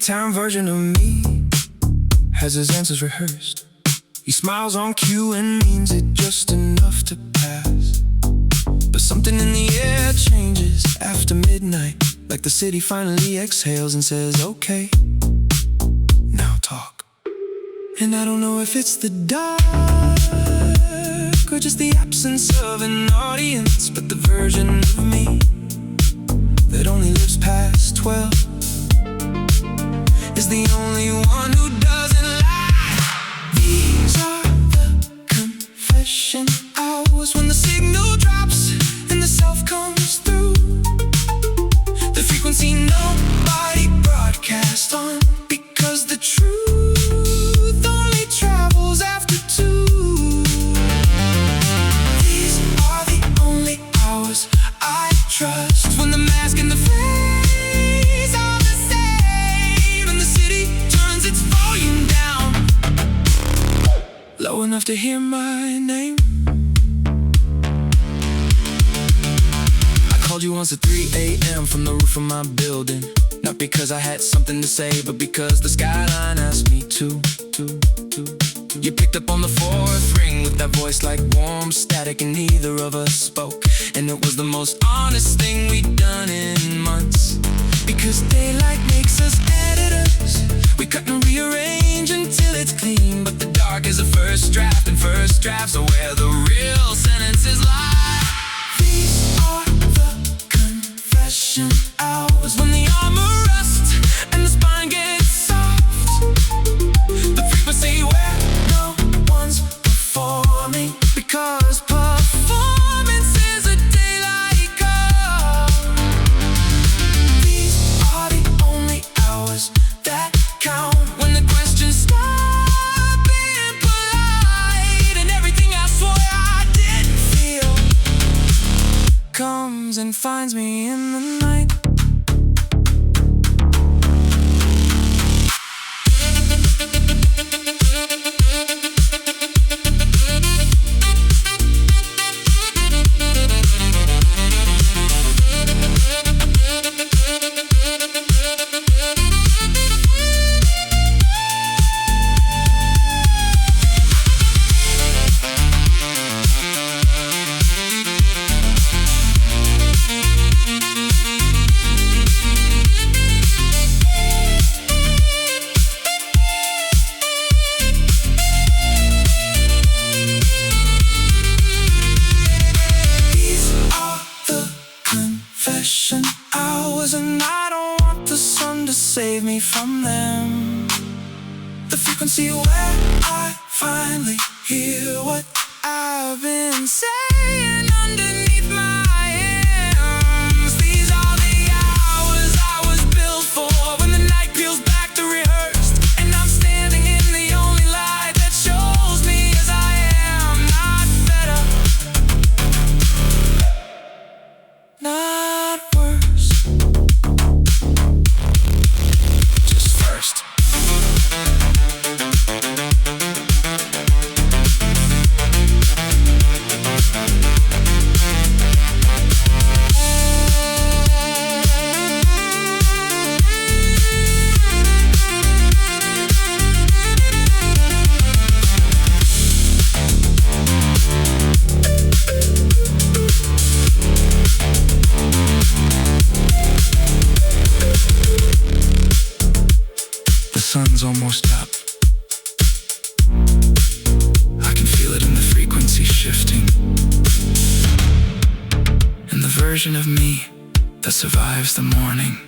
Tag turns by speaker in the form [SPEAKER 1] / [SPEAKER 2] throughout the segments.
[SPEAKER 1] daytime version of me has his answers rehearsed. He smiles on cue and means it just enough to pass. But something in the air changes after midnight, like the city finally exhales and says, okay, now talk. And I don't know if it's the dark or just the absence of an audience, but the version of me that only lives past 12 is the only one who doesn't lie. These are the confession hours, when the signal drops and the self comes through. The frequency nobody broadcasts on, because the truth only travels after 2. These are the only hours I trust, when the mask and the face are the same, and the city turns its volume down low enough to hear my name. I called you once at 3 a.m. from the roof of my building, not because I had something to say, but because the skyline asked me to. You picked up on the 4th ring with that voice like warm static, and neither of us spoke. And it was the most honest thing we'd done in months, because daylight makes us editors. We cut and rearrange until it's clean, but the dark is a first draft, and first drafts are where the real sentences lie. These are the confession hours, when the armor rusts and the spine gets soft. The frequency where no one's performing, because performance is a daylight call. These are the only hours that count, when the questions stop being polite, and everything I swore I didn't feel comes and finds me in the night. Hours, and I don't want the sun to save me from them. The frequency where I finally hear what I've been saying underneath my hands. These are the hours I was built for, when the night peels back the rehearsed, and I'm standing in the only light that shows me as I am, not better, not worse, just first. The sun's almost up. I can feel it in the frequency shifting, and the version of me that survives the morning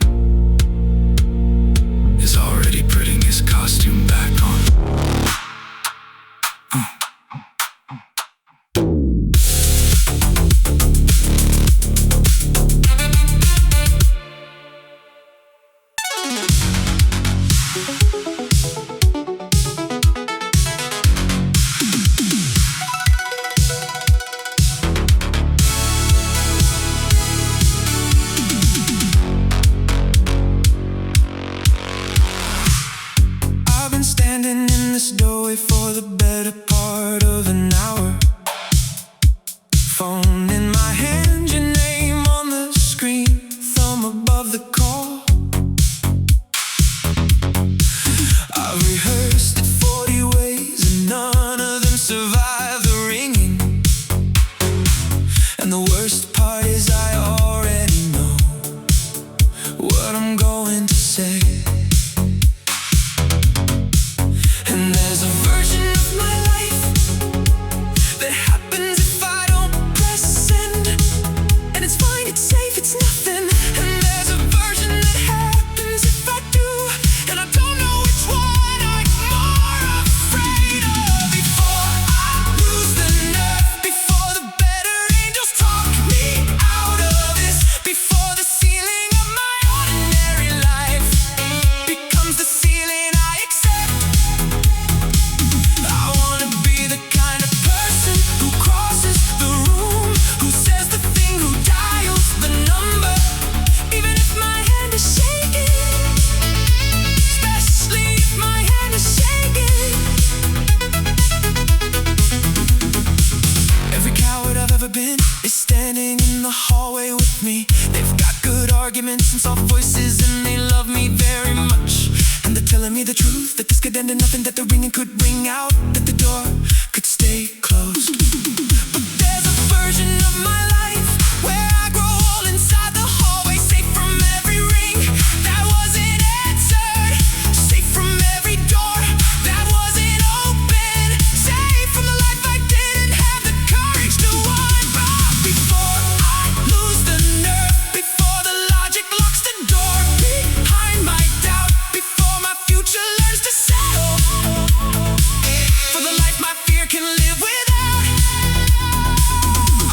[SPEAKER 1] is already putting his costume back on. And the worst part is I already know what I'm going to say. And there's a version of my life that happens if I don't press send. And it's fine, it's safe, it's nothing. And there's a version that happens if I do. And I don't know which one I'm more afraid of. Before I lose the nerve, before the better angels talk me out of this, before the ceiling of my ordinary life becomes the ceiling I accept. I wanna be the kind of person who crosses the room, who says the thing, who dials the number, even if my hand is shaking, especially if my hand is shaking. Every coward I've ever been is standing in the hallway with me. They've got good arguments and soft voices, and they love me very much. And they're telling me the truth, that this could end in nothing, that the ringing could ring out, that the door could stay closed. But there's a version of my life where I grow old inside the hallway, safe from every ring that wasn't answered, safe from every door that wasn't open, safe from the life I didn't have the courage to want. But before I lose the nerve, before the logic locks the door behind my doubt, before my future learns to settle for the life my fear can live without,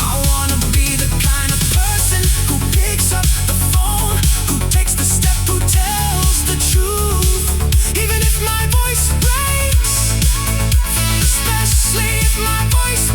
[SPEAKER 1] I wanna be the kind of person who picks up the phone, who takes the step, who tells the truth, even if my voice breaks, especially if my voice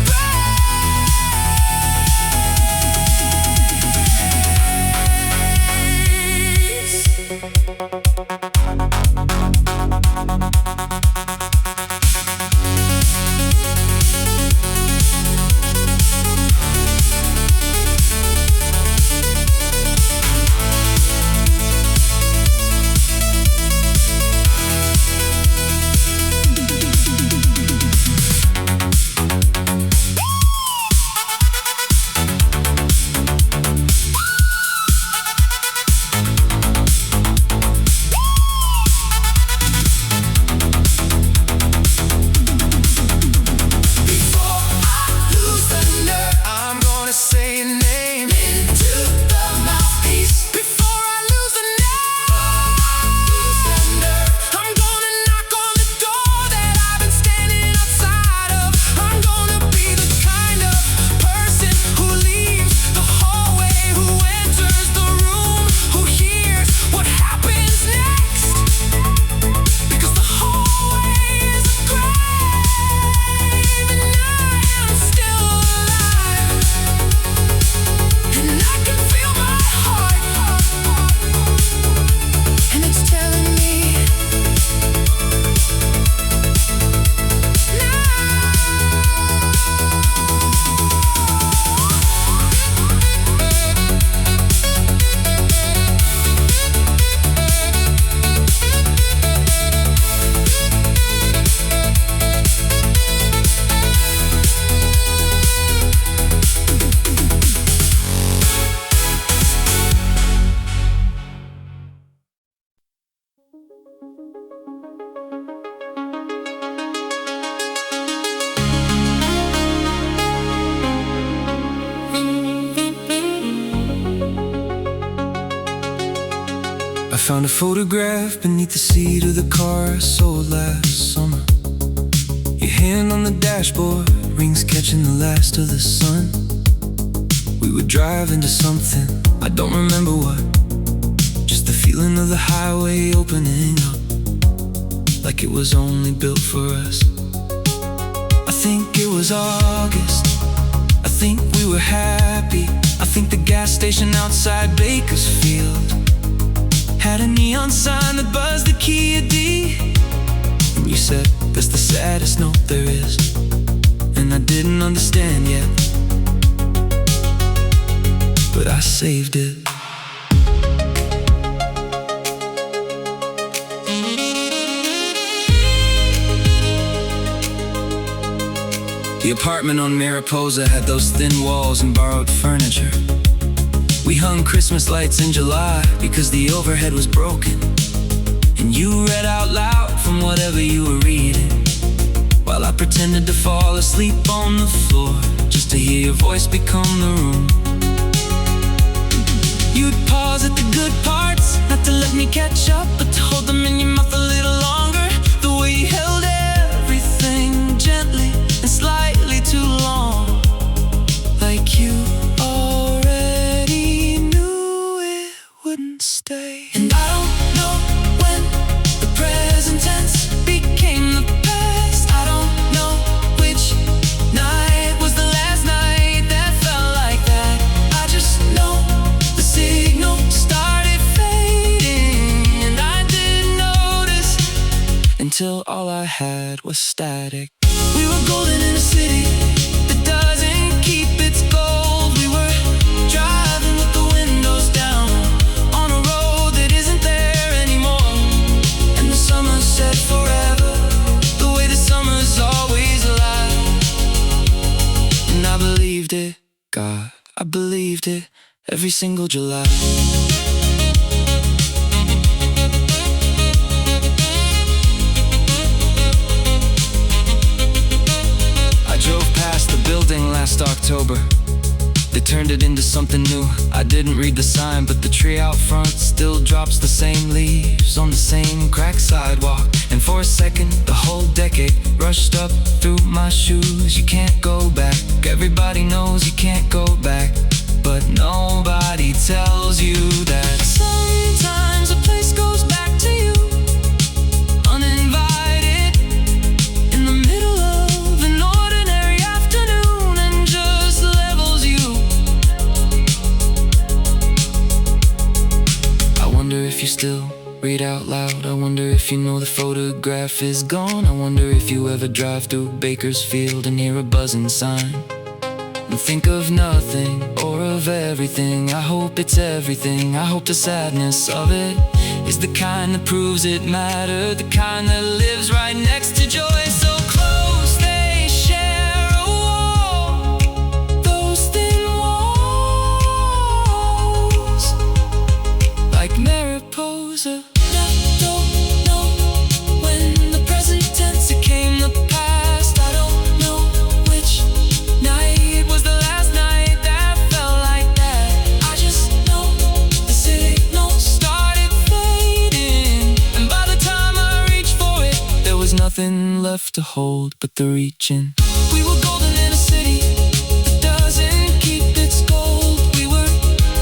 [SPEAKER 1] I found a photograph beneath the seat of the car I sold last summer. Your hand on the dashboard, rings catching the last of the sun. We would drive into something, I don't remember what, just the feeling of the highway opening up, like it was only built for us. I think it was August, I think we were happy. I think the gas station outside Bakersfield had a neon sign that buzzed the key of D. And you said, that's the saddest note there is. And I didn't understand yet, but I saved it. The apartment on Mariposa had those thin walls and borrowed furniture. We hung Christmas lights in July because the overhead was broken. And you read out loud from whatever you were reading, while I pretended to fall asleep on the floor, just to hear your voice become the room. You'd pause at the good parts, not to let me catch up, but to hold them in your mouth a little longer. The way you held everything gently and slightly too long, like you already knew it wouldn't stay. And I don't know when the present tense became the past. I don't know which night was the last night that felt like that. I just know the signal started fading, and I didn't notice until all I had was static. We were golden in a city that doesn't keep its gold. We were driving with the windows down on a road that isn't there anymore. And the summer said forever, the way the summer's always alive. And I believed it, God, I believed it every single July. I drove past the building last October. They turned it into something new. I didn't read the sign, but the tree out front still drops the same leaves on the same cracked sidewalk. And for a second, the whole decade rushed up through my shoes. You can't go back, everybody knows you can't go back, but nobody tells you that sometimes a place goes back to you, uninvited, in the middle of an ordinary afternoon, and just levels you. I wonder if you still read out loud. I wonder if you know the photograph is gone. I wonder if you ever drive through Bakersfield and hear a buzzing sign and think of nothing or of everything. I hope it's everything. I hope the sadness of it is the kind that proves it mattered, the kind that lives right next to joy. So close they share a wall, those thin walls, like Mariposa. I don't know when the present tense became the past. I don't know which night was the last night that felt like that. I just know the signal started fading, and by the time I reached for it, there was nothing left to hold but the reaching. We were golden in a city that doesn't keep its gold. We were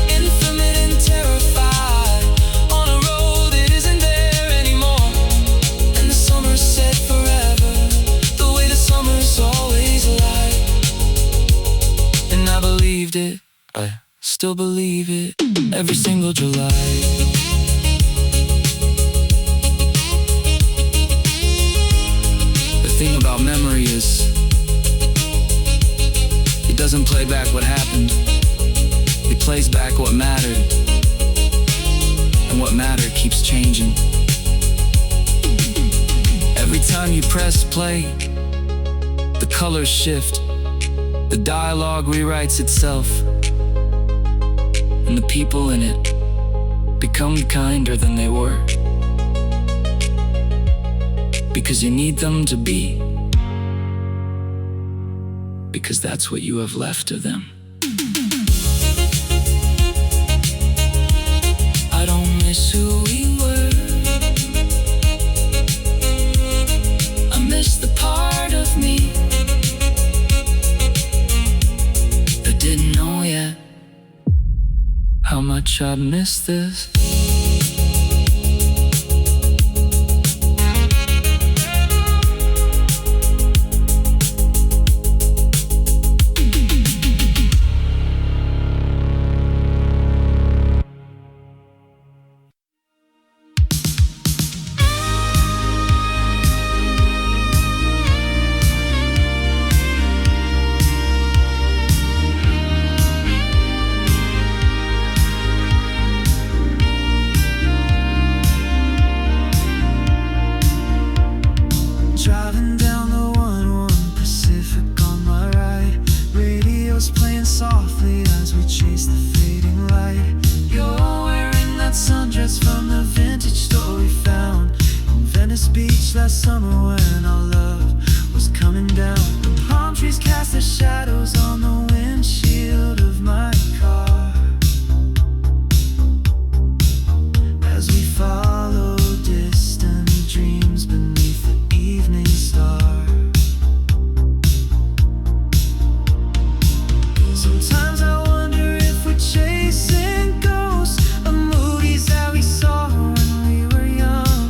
[SPEAKER 1] infinite and terrified on a road that isn't there anymore. And the summer said forever, the way the summer's always alive. And I believed it, I still believe it, every single July. The thing about memory is, it doesn't play back what happened. It plays back what mattered, and what mattered keeps changing. Every time you press play, the colors shift, the dialogue rewrites itself, and the people in it become kinder than they were, because you need them to be, because that's what you have left of them. I don't miss who we were, I miss the part of me that didn't know yet how much I miss this. playing softly as we chase the fading light. You're wearing that sundress from the vintage store we found on Venice Beach last summer when our love was coming down. The palm trees cast their shadows on the windshield of my car as we follow distant dreams beneath the evening star. Sometimes I wonder if we're chasing ghosts of movies that we saw when we were young.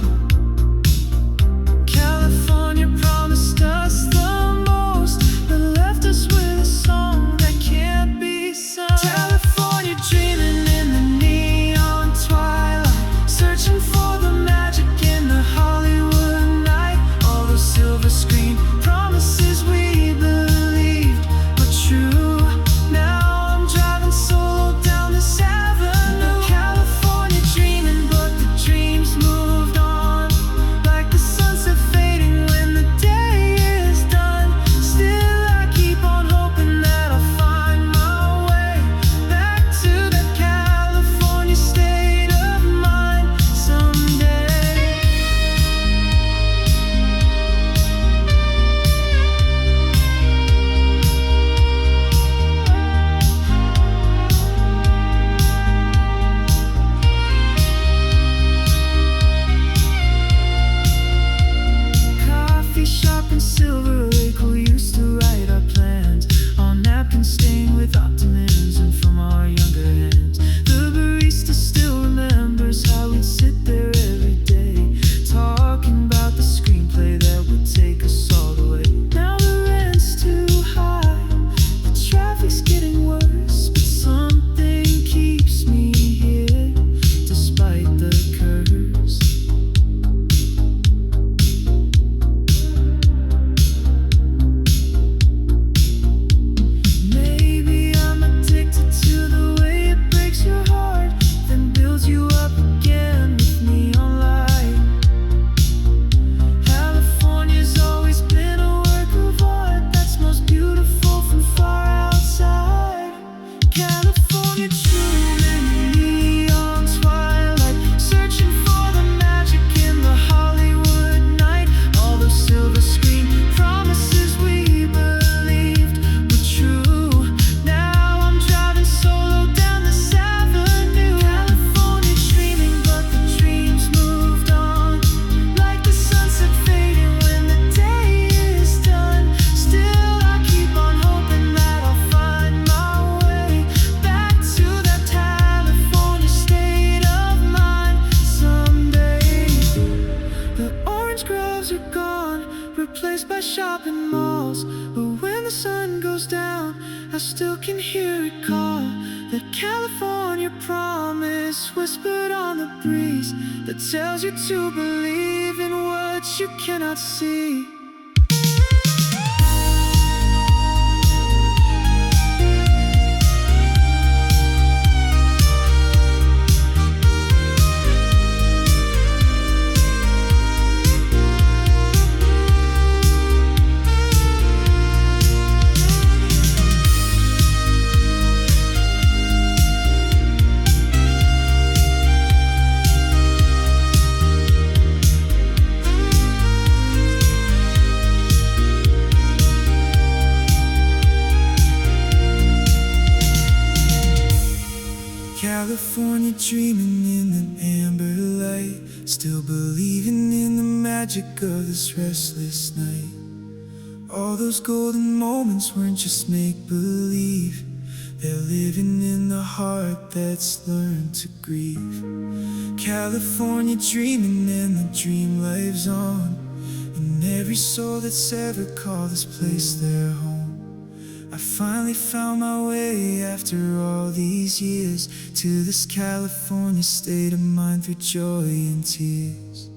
[SPEAKER 1] California promised us the most, but left us with a song that can't be sung. California dreaming in the neon twilight, searching for the magic in the Hollywood night. All those silver screen promises we believed were true. Now I'm driving solo down this avenue. California dreaming, but the dreams moved on, like the sunset fading when the day is done. Still I keep on hoping that I'll find my way back to that California state of mind someday. Coffee shop in Silver Lake, we used to write our plans on napkins stained with optimism from our younger hands. The barista still remembers how we'd sit there every day, talking about the screenplay that would take us all the way. Now the rent's too high, the traffic's getting worse, but something keeps me here despite the curse. Maybe I'm addicted to the way it breaks your heart, then builds you up again with neon light. California's always been a work of art that's most beautiful from far outside. California dreaming neon twilight, searching for the magic in the Hollywood night. All those silver screen promises we believed were true. Now I'm driving solo down this avenue. California dreaming, but the dreams moved on, like the sunset fading when the day is done. Still I keep on hoping that I'll find my way back to that California state of mind someday. The orange groves are gone, replaced by shopping malls. But when the sun goes down, I still can hear it call. That California promise whispered on the breeze, that tells you to believe in what you cannot see. California dreaming in an amber light, still believing in the magic of this restless night. All those golden moments weren't just make-believe, they're living in the heart that's learned to grieve. California dreaming and the dream lives on, in every soul that's ever called this place their home. I finally found my way after all these years to this California state of mind through joy and tears.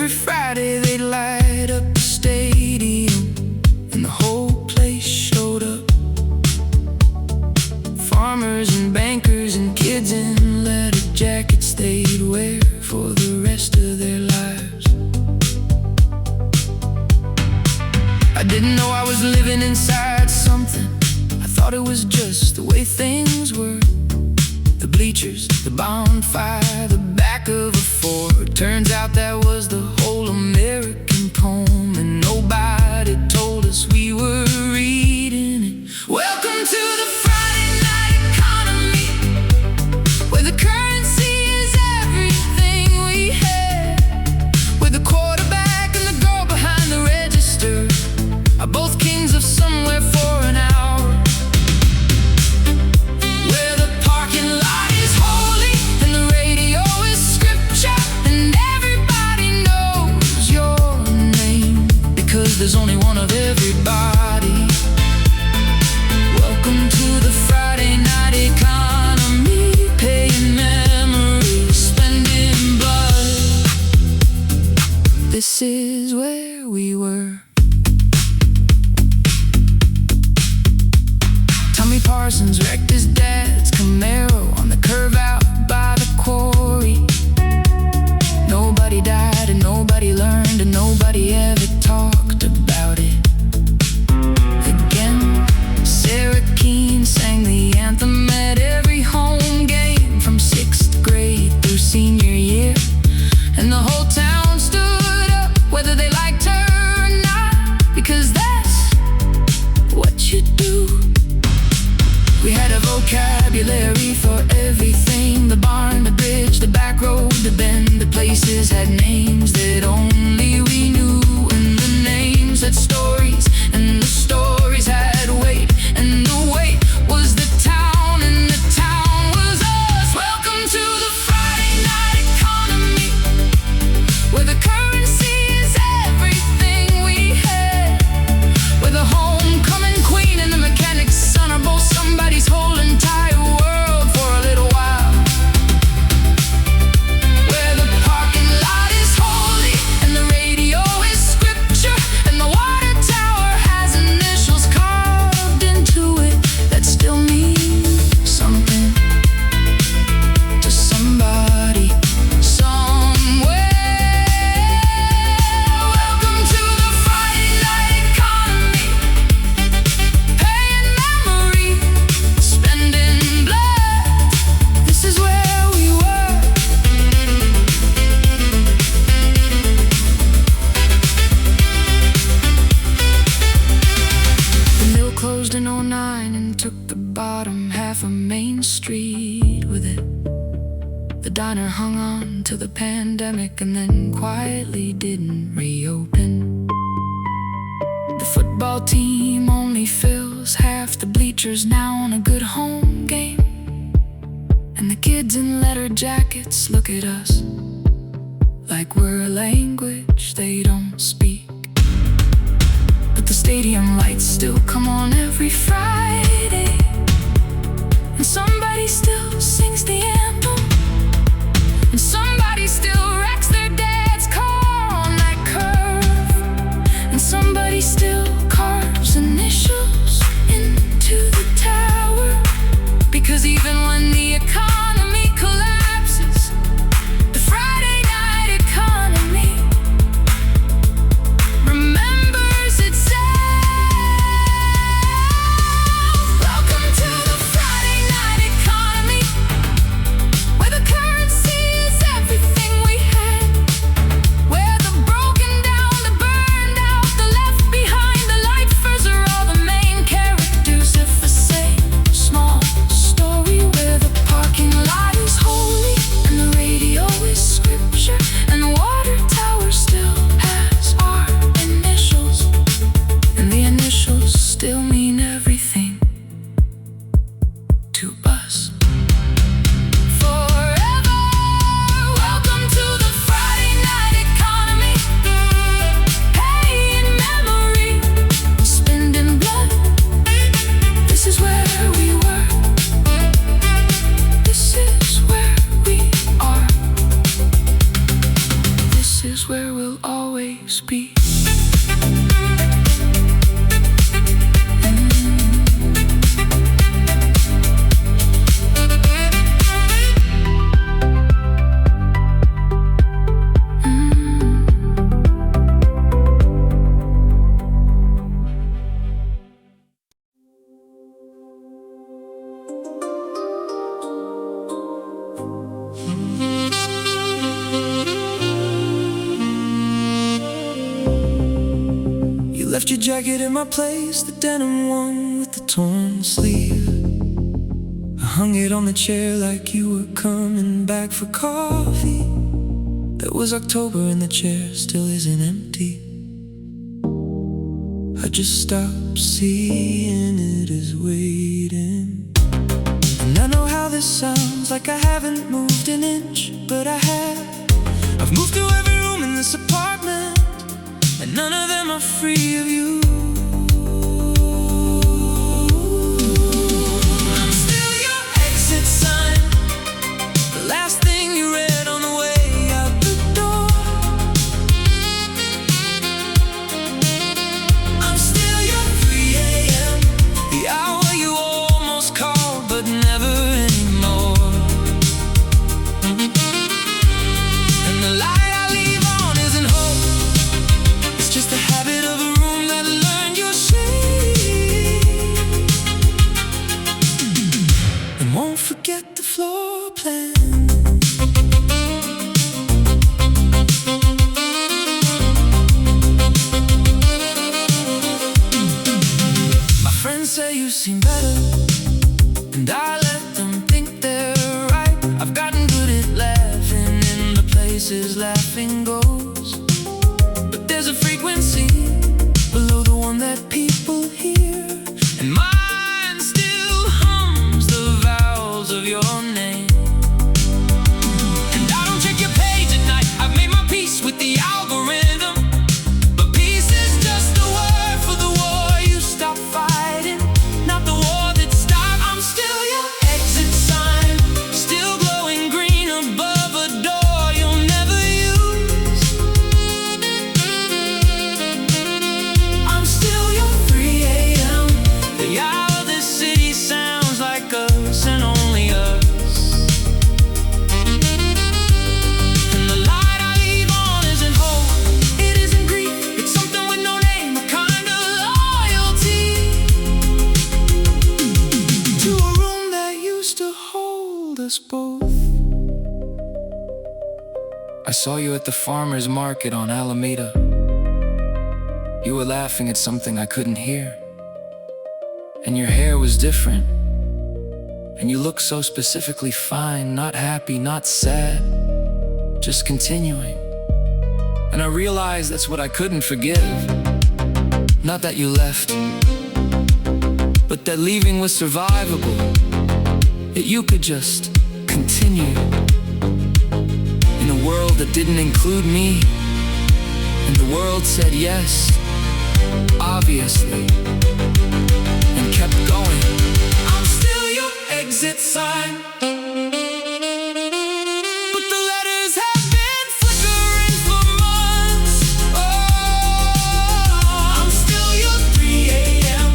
[SPEAKER 1] Every Friday they'd light up the stadium, and the whole place showed up. Farmers and bankers and kids in leather jackets they'd wear for the rest of their lives. I didn't know I was living inside something. I thought it was just the way things were. The bleachers, the bonfire, the back of a Ford. Turns out that was the whole American poem, and nobody told us we were reading it. Welcome to the Friday night economy, where the currency is everything we had, where the quarterback and the girl behind the register are both kings of somewhere for an hour, where the parking lot is holy and the radio is scripture, and everybody knows your name because there's only one of everybody. Welcome to the Friday night economy, paying memories, spending blood. This is where we were. Tommy Parsons wrecked his dad's Camaro on the curve out by the quarry. Nobody died and nobody learned and nobody ever talked about it again. Sarah Keane sang the anthem at every home game from 6th grade through senior year, and the whole town stood up whether they liked her or not, because that's what you do. We had a vocabulary for everything. The barn, the bridge, the back road, the bend. The places had names that only we knew, and the names had stories, and the stories had weight, and the weight was the town, and the town was us. Welcome to the Friday night economy, where the currency is everything we had, where the homecoming queen and the mechanic's son are both somebody's whole entire world for a little while, where the parking lot is holy and the radio is scripture, and the water tower has initials carved into it that still mean something to somebody somewhere. Welcome to the Friday night economy, paying memory, spending blood. This is where we were. The mill closed in '09 and took the bottom half of Main Street with it. The diner hung on to the pandemic and then quietly didn't reopen. The football team only fills half the bleachers now on a good home game, and the kids in leather jackets look at us like we're a language they don't speak. But the stadium lights still come on every Friday, and somebody still sings the anthem, and somebody still wrecks their dad's car on that curve, and somebody still carves initials into the tower, because even when the economy collapses, the Friday night economy remembers itself. Welcome to the Friday night economy, is where we'll always be. Left your jacket in my place, the denim one with the torn sleeve. I hung it on the chair like you were coming back for coffee. It was October and the chair still isn't empty. I just stopped seeing it as waiting. And I know how this sounds, like I haven't moved an inch, but I have. I've moved through every room in this apartment, and none of them are free of you. I'm still your exit sign, the last thing you read on the way out the door. I'm still your 3 a.m., the hour you almost called but never anymore. And the light I leave on isn't hope, it's just a habit of a room that learned your shade. And won't forget the floor plan. My friends say you seem better, and I let them think they're right. I've gotten good at laughing in the places laughing goes, but there's a frequency below the one that people hear, and mine still hums the vowels of your name. And I don't check your page at night, I've made my peace with the algorithm, but peace is just a word for the war you stopped fighting, not the war that stopped. I'm still your exit sign, still glowing green above a door you'll never use. I'm still your 3 a.m., the hour this city sounds like us and only us. And the light I leave on isn't hope, it isn't grief, it's something with no name, a kind of loyalty to a room that used to hold us both. I saw you at the farmer's market on Alameda. You were laughing at something I couldn't hear, and your hair was different, and you looked so specifically fine, not happy, not sad, just continuing. And I realized that's what I couldn't forgive. Not that you left, but that leaving was survivable, that you could just continue in a world that didn't include me. And the world said yes, obviously, and kept going. I'm still your exit sign, but the letters have been flickering for months. Oh, I'm still your 3 a.m.,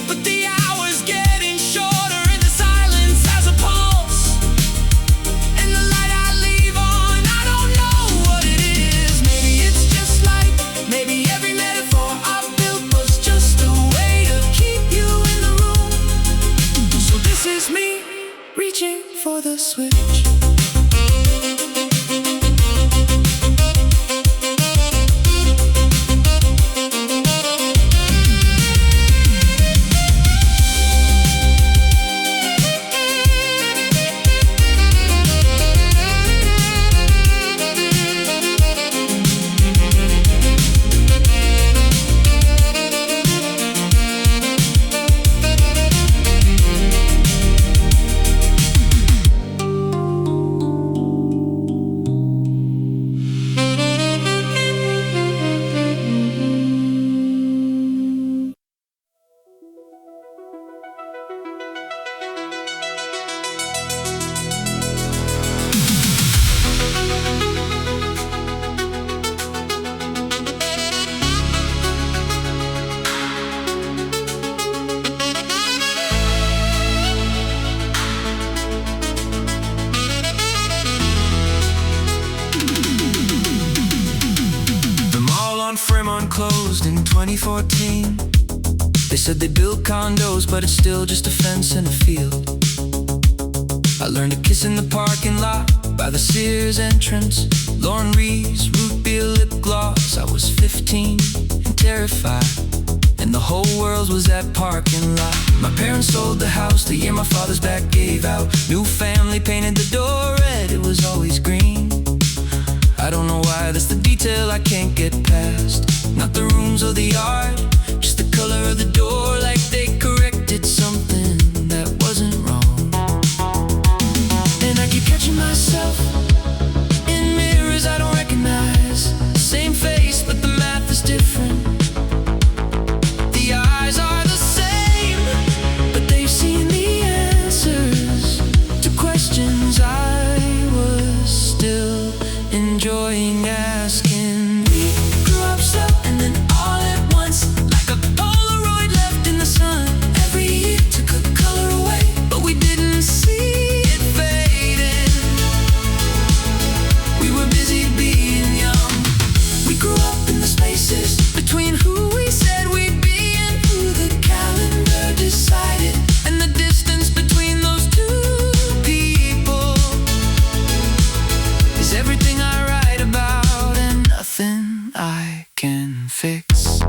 [SPEAKER 1] but the hour's getting shorter and the silence has a pulse. And the light I leave on, I don't know what it is. Maybe it's just light, maybe every metaphor I built was just a way to keep you in the room. So this is me reaching for 2014. They said they built condos, but it's still just a fence and a field. I learned to kiss in the parking lot by the Sears entrance. Lauren Reed's root beer lip gloss. I was 15 and terrified, and the whole world was that parking lot. My parents sold the house the year my father's back gave out. New family painted the door red, it was always green. I don't know why, that's the detail I can't get past. Not the rooms or the art, just the color of the door, like they corrected something that wasn't wrong. And I keep catching myself in mirrors I don't recognize. Same face, but the math is different. The eyes are the same, but they've seen the answers to questions I was still enjoying asking. We grew up slow and then all at once, like a Polaroid left in the sun. Every year took a color away, but we didn't see it fading. We were busy being young. We grew up in the spaces between who we said we'd be and who the calendar decided, and the distance between those two people is everything I write about and nothing I can fix.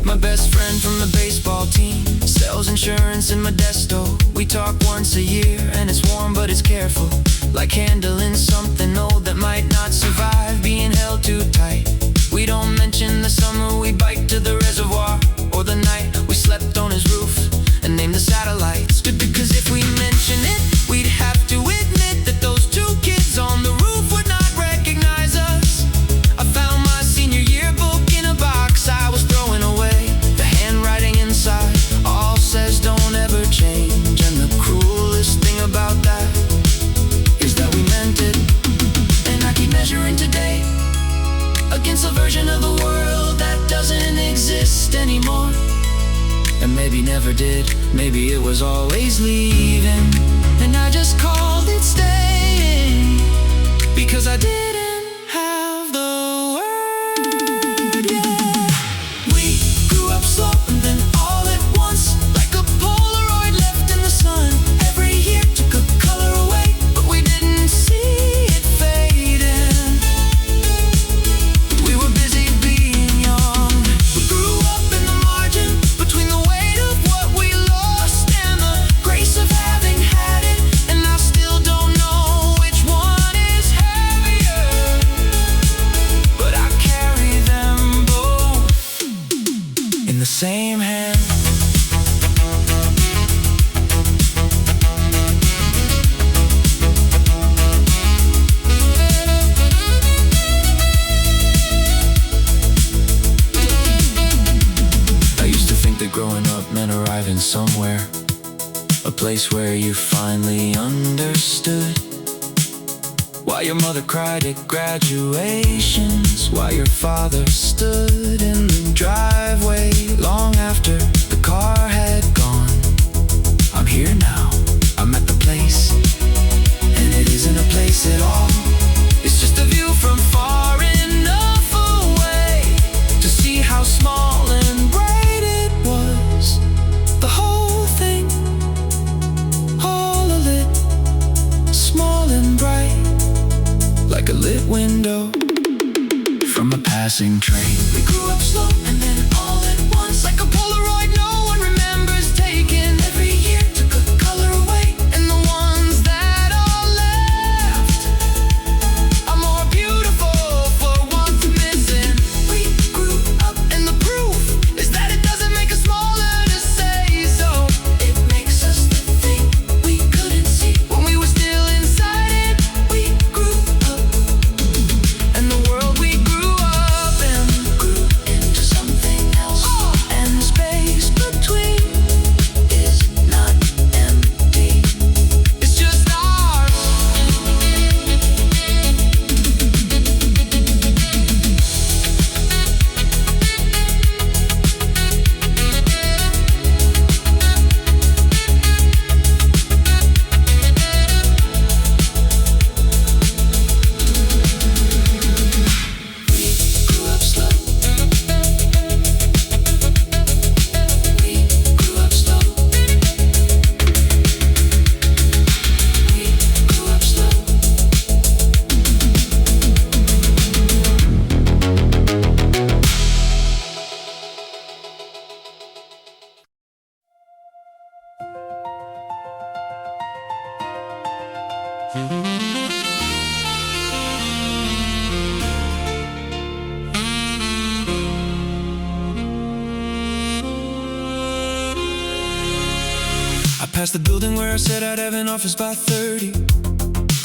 [SPEAKER 1] My best friend from the baseball team sells insurance in Modesto. We talk once a year and it's warm but it's careful, like handling something old that might not survive being held too tight. We don't mention the summer we biked to the reservoir, or the night we slept on his roof and named the satellites. Because if we mention it, we'd have to admit that those two kids on the roof would not recognize us. I found my senior yearbook in a box I was throwing away. The handwriting inside all says don't ever change, and the cruelest thing about that is that we meant it. And I keep measuring today against a version of the world that doesn't exist anymore. And maybe never did, maybe it was always leaving, and I just called it staying, because I didn't have the word yet. We grew up slow and then all at once, like a Polaroid left in the sun. Every year took a color away, but we didn't see it fading. We were busy being young. We grew up in the margin between the weight of what we lost and the grace of having had it, and I still don't know which one is heavier, but I carry them both in the same hand. I used to think that growing up meant arriving somewhere, a place where you finally understood why your mother cried at graduations, why your father stood in the driveway long after the car had gone. I'm here now, I'm at the place, and it isn't a place at all. It's just a view from far enough away to see how small and bright it was. The whole thing, all a lit, small and bright, like a lit window from a passing train. We grew up slow and then all at once, like a Polaroid no one remembers taking. Every year took a color away, and the ones that are left are more beautiful for what's missing. We grew up and the proof is that it doesn't make us smaller to say so. It makes us the thing we couldn't see when we were still inside it. We grew up, and the world we grew up in grew into something else, and Past the building where I said I'd have an office by 30.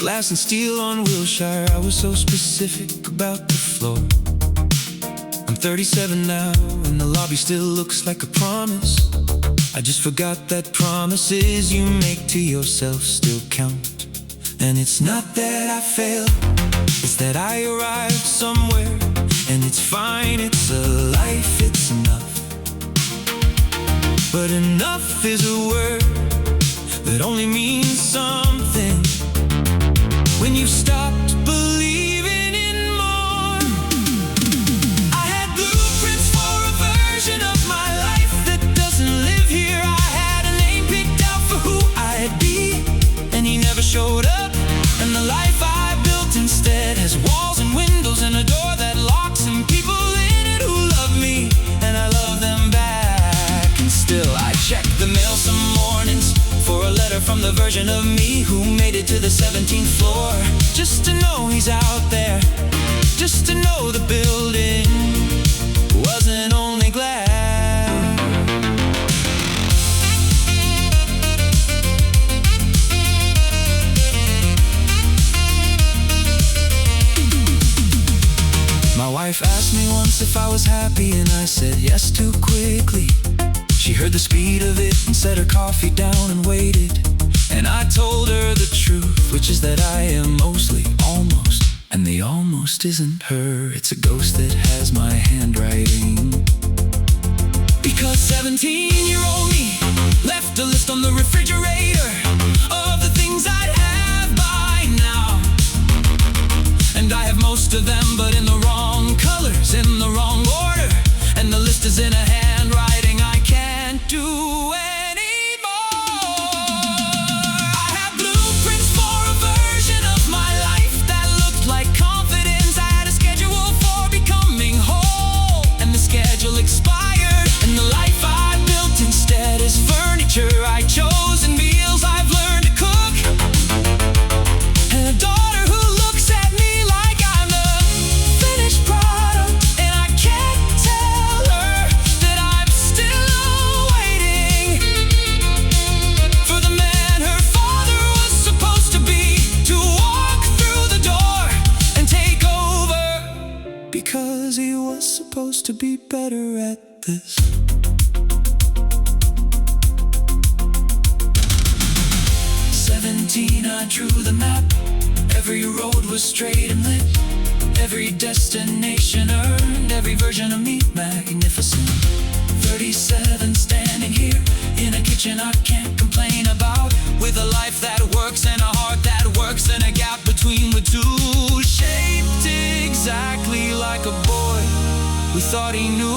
[SPEAKER 1] Glass and steel on Wilshire, I was so specific about the floor. I'm 37 now, and the lobby still looks like a promise. I just forgot that promises you make to yourself still count. And it's not that I failed, it's that I arrived somewhere. And it's fine, it's a life, it's enough. But enough is a word that only means something when you've stopped believing in more. I had blueprints for a version of my life that doesn't live here. I had a name picked out for who I'd be, and he never showed up. And the life I built instead has walls and windows and a door that locks, and people in it who love me, and I love them back. And still I check the mail some mornings for a letter from the version of me who made it to the 17th floor. Just to know he's out there, just to know the building wasn't only glass. My wife asked me once if I was happy, and I said yes too quickly. She heard the speed of it and set her coffee down and waited. And I told her the truth, which is that I am mostly almost. And the almost isn't her, it's a ghost that has my handwriting. Because 17-year-old me left a list on the refrigerator of the things I'd have by now. And I have most of them, but in the wrong colors, in the wrong order. And the list is in a handwriting I can't do anymore. I have blueprints for a version of my life that looked like confidence. I had a schedule for becoming whole, and the schedule expired. And the life I built instead is furniture I chose and meals I've learned to cook. And a daughter who looks at me like I'm the finished product, and I can't tell her that I'm still waiting for the man her father was supposed to be, to walk through the door and take over, because he was supposed to be better at this. 17, I drew the map. Every road was straight and lit, every destination earned, every version of me magnificent. 37 standing here in a kitchen I can't complain about, with a life that works and a heart that works, and a gap between the two, shaped exactly like a boy who thought he knew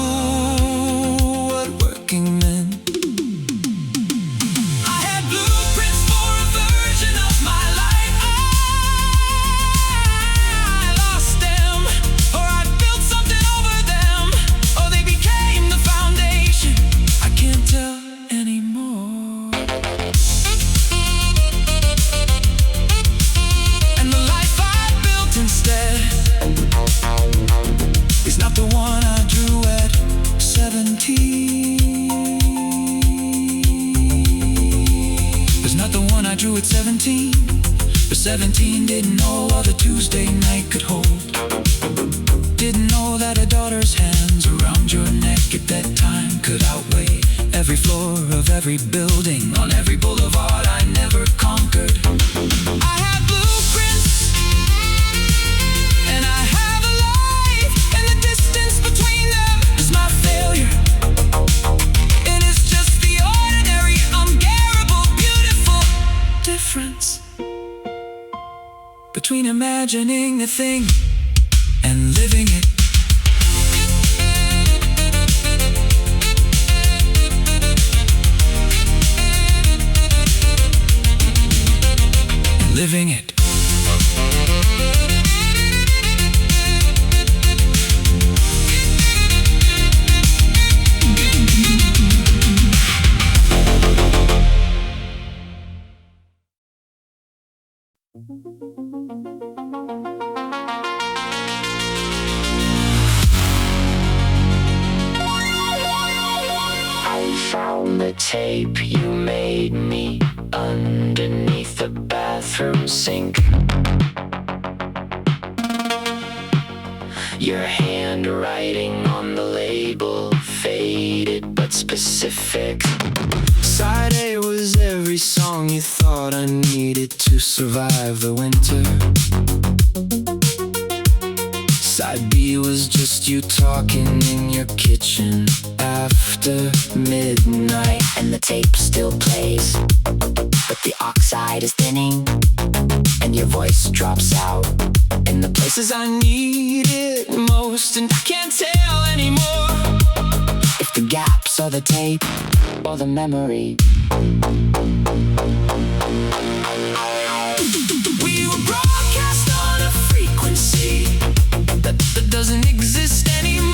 [SPEAKER 1] what working meant. I had blueprints for a version of my life. I lost them, or I built something over them, or they became the foundation. I can't tell anymore. And the life I built instead is not the one I drew at 17. It's not the one I drew at 17. But 17 didn't know all the Tuesday night could hold. Didn't know that a daughter's hands around your neck at that time could outweigh every floor of every building on every boulevard I never conquered. I have blueprints, and I have a life, and the distance between them is my failure. It is just the ordinary, unbearable, beautiful difference between imagining the thing and living it. Living it.
[SPEAKER 2] I found the tape you
[SPEAKER 1] made me underneath the bathroom sink. Your handwriting on the label, faded but specific. Side A was every song you thought I needed to survive the winter. Side B was just you talking in your kitchen after midnight. And the tape still plays, but the oxide is thinning, and your voice drops out in the places I need it most. And I can't tell anymore if the gaps are the tape or the memory. We were broadcast on a frequency that doesn't exist anymore.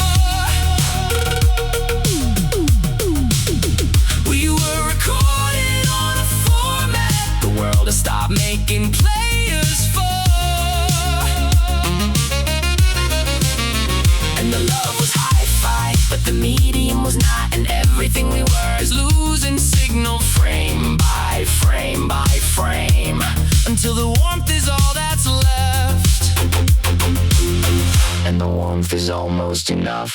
[SPEAKER 1] We were recorded on a format the world has stopped making players for. And the love was hi-fi, but the medium was not, and everything we were is losing signal frame by frame by frame, until the warmth is all that's left. And the warmth is almost enough.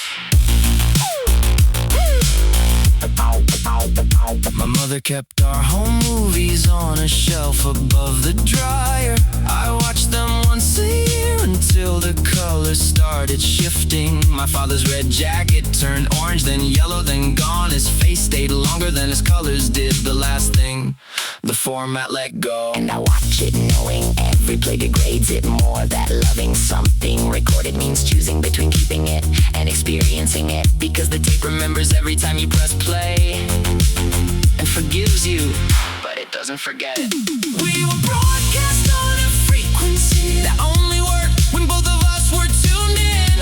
[SPEAKER 1] My mother kept our home movies on a shelf above the dryer. I watched them once a year until the colors started shifting. My father's red jacket turned orange, then yellow, then gone. His face stayed longer than his colors did. The last thing the format let go. And I watch it knowing every play degrades it more. That loving something recorded means choosing between keeping it and experiencing it, because the tape remembers every time you press play and forgives you, but it doesn't forget it. We were broadcast on a frequency that only worked when both of us were tuned in.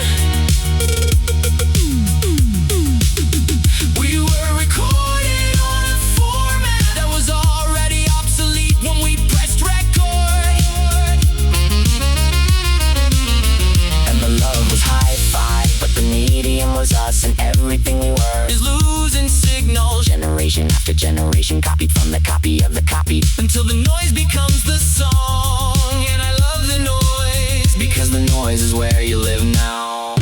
[SPEAKER 1] We were recorded on a format that was already obsolete when we pressed record. And the love was hi-fi, but the medium was us, and everything we were is losing signal. Generation after generation, copied from the copy of the copy, until the noise becomes the song. And I love the noise, because the noise is where you live now.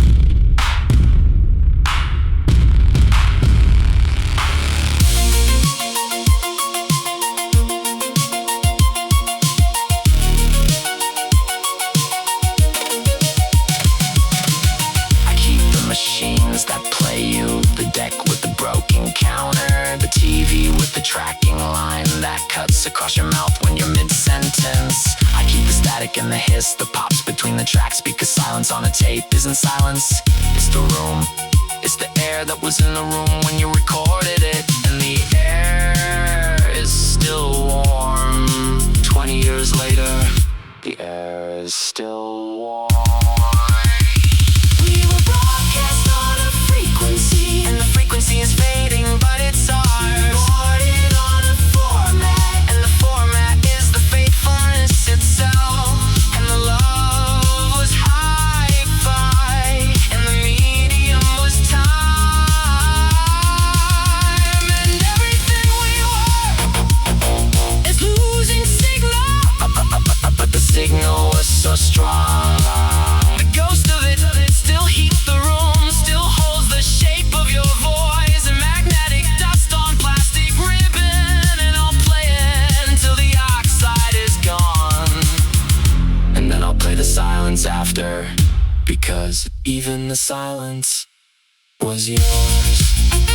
[SPEAKER 1] I keep the machines that play you, the deck with the broken counter, the TV with the tracking line that cuts across your mouth when you're mid-sentence. I keep the static and the hiss that pops between the tracks, because silence on a tape isn't silence. It's the room, it's the air that was in the room when you recorded it. And the air is still warm 20 years later. The air is still warm. We were broadcast on a frequency, and the frequency is fading, but it's ours. Recorded on a format, and the format is the faithfulness itself. And the love was hi-fi, and the medium was time. And everything we were is losing signal, but the signal was so strong. The ghost of it still heats the room, still holds the shape of your voice, and magnetic dust on plastic ribbon. And I'll play it until the oxide is gone, and then I'll play the silence after, because even the silence was yours.